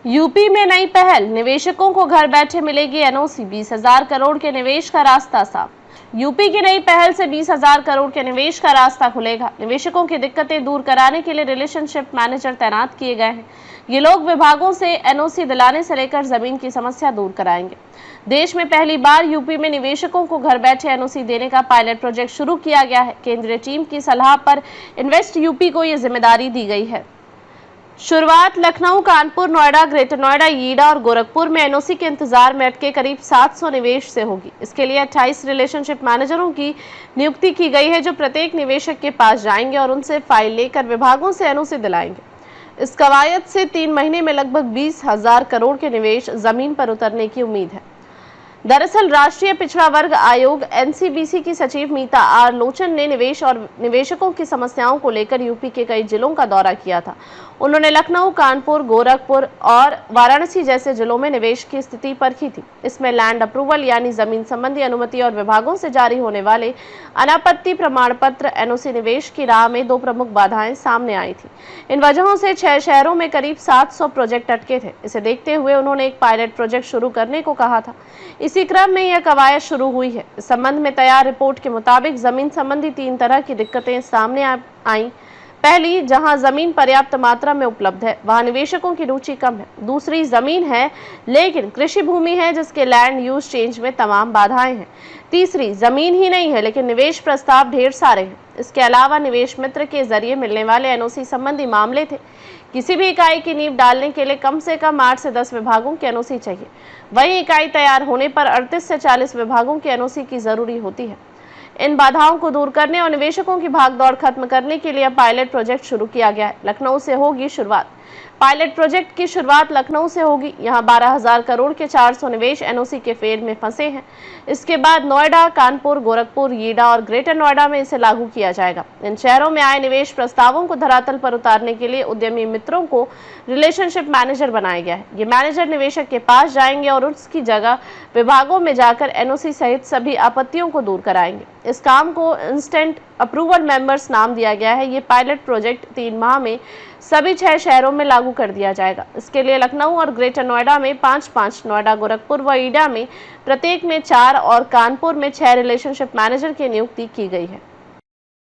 UP में नई पहल, निवेशकों को घर बैठे मिलेगी एनओसी, 20,000 करोड़ के निवेश का रास्ता साफ। यूपी की नई पहल से 20,000 करोड़ के निवेश का रास्ता खुलेगा। निवेशकों की दिक्कतें दूर कराने के लिए रिलेशनशिप मैनेजर तैनात किए गए हैं। ये लोग विभागों से एनओसी दिलाने से लेकर जमीन की समस्या दूर कराएंगे। देश में पहली बार यूपी में निवेशकों को घर बैठे एनओसी देने का पायलट प्रोजेक्ट शुरू किया गया है। केंद्रीय टीम की सलाह पर इन्वेस्ट यूपी को ये जिम्मेदारी दी गई है। शुरुआत लखनऊ, कानपुर, नोएडा, ग्रेटर नोएडा, ईडा और गोरखपुर में एनओसी के इंतजार में अटके करीब 700 निवेश से होगी। इसके लिए 28 रिलेशनशिप मैनेजरों की नियुक्ति की गई है, जो प्रत्येक निवेशक के पास जाएंगे और उनसे फाइल लेकर विभागों से एनओसी दिलाएंगे। इस कवायद से 3 महीने में लगभग 20,000 करोड़ के निवेश जमीन पर उतरने की उम्मीद है। दरअसल राष्ट्रीय पिछड़ा वर्ग आयोग एनसीबीसी की सचिव मीता आर लोचन ने निवेश और निवेशकों की समस्याओं को लेकर यूपी के कई जिलों का दौरा किया था। उन्होंने लखनऊ, कानपुर, गोरखपुर और वाराणसी जैसे जिलों में निवेश की स्थिति परखी थी। इसमें लैंड अप्रूवल यानी जमीन संबंधी अनुमति और विभागों से जारी होने वाले अनापत्ति प्रमाण पत्र एनओसी निवेश की राह में 2 प्रमुख बाधाएं सामने आई थी। इन वजहों से 6 शहरों में करीब 700 प्रोजेक्ट अटके थे। इसे देखते हुए उन्होंने एक पायलट प्रोजेक्ट शुरू करने को कहा था। इसी क्रम में यह कवायद शुरू हुई है। इस संबंध में तैयार रिपोर्ट के मुताबिक जमीन संबंधी 3 तरह की दिक्कतें सामने आई। पहली, जहां जमीन पर्याप्त मात्रा में उपलब्ध है वहां निवेशकों की रुचि कम है। दूसरी, जमीन है लेकिन कृषि भूमि है जिसके लैंड यूज चेंज में तमाम बाधाएं हैं। तीसरी, जमीन ही नहीं है लेकिन निवेश प्रस्ताव ढेर सारे हैं। इसके अलावा निवेश मित्र के जरिए मिलने वाले एनओसी संबंधी मामले थे। किसी भी इकाई की नींव डालने के लिए कम से कम 8 से 10 विभागों की एनओसी चाहिए। वहीं इकाई तैयार होने पर 38 से 40 विभागों की एनओसी की जरूरी होती है। इन बाधाओं को दूर करने और निवेशकों की भागदौड़ खत्म करने के लिए पायलट प्रोजेक्ट शुरू किया गया है। लखनऊ से होगी शुरुआत। पायलट प्रोजेक्ट की शुरुआत लखनऊ से होगी। यहां 12,000 करोड़ के 400 निवेश एनओसी के फेज में फंसे हैं। इसके बाद नोएडा, कानपुर, गोरखपुर, ईडा और ग्रेटर नोएडा में इसे लागू किया जाएगा। इन शहरों में आए निवेश प्रस्तावों को धरातल पर उतारने के लिए उद्यमी मित्रों को रिलेशनशिप मैनेजर बनाया गया है। ये मैनेजर निवेशक के पास जाएंगे और उसकी जगह विभागों में जाकर एनओसी सहित सभी आपत्तियों को दूर कराएंगे। इस काम को इंस्टेंट अप्रूवल मेंबर्स नाम दिया गया है। ये पायलट प्रोजेक्ट 3 माह में सभी 6 शहरों में लागू कर दिया जाएगा। इसके लिए लखनऊ और ग्रेटर नोएडा में 5-5, नोएडा, गोरखपुर व ईडा में प्रत्येक में 4 और कानपुर में 6 रिलेशनशिप मैनेजर की नियुक्ति की गई है।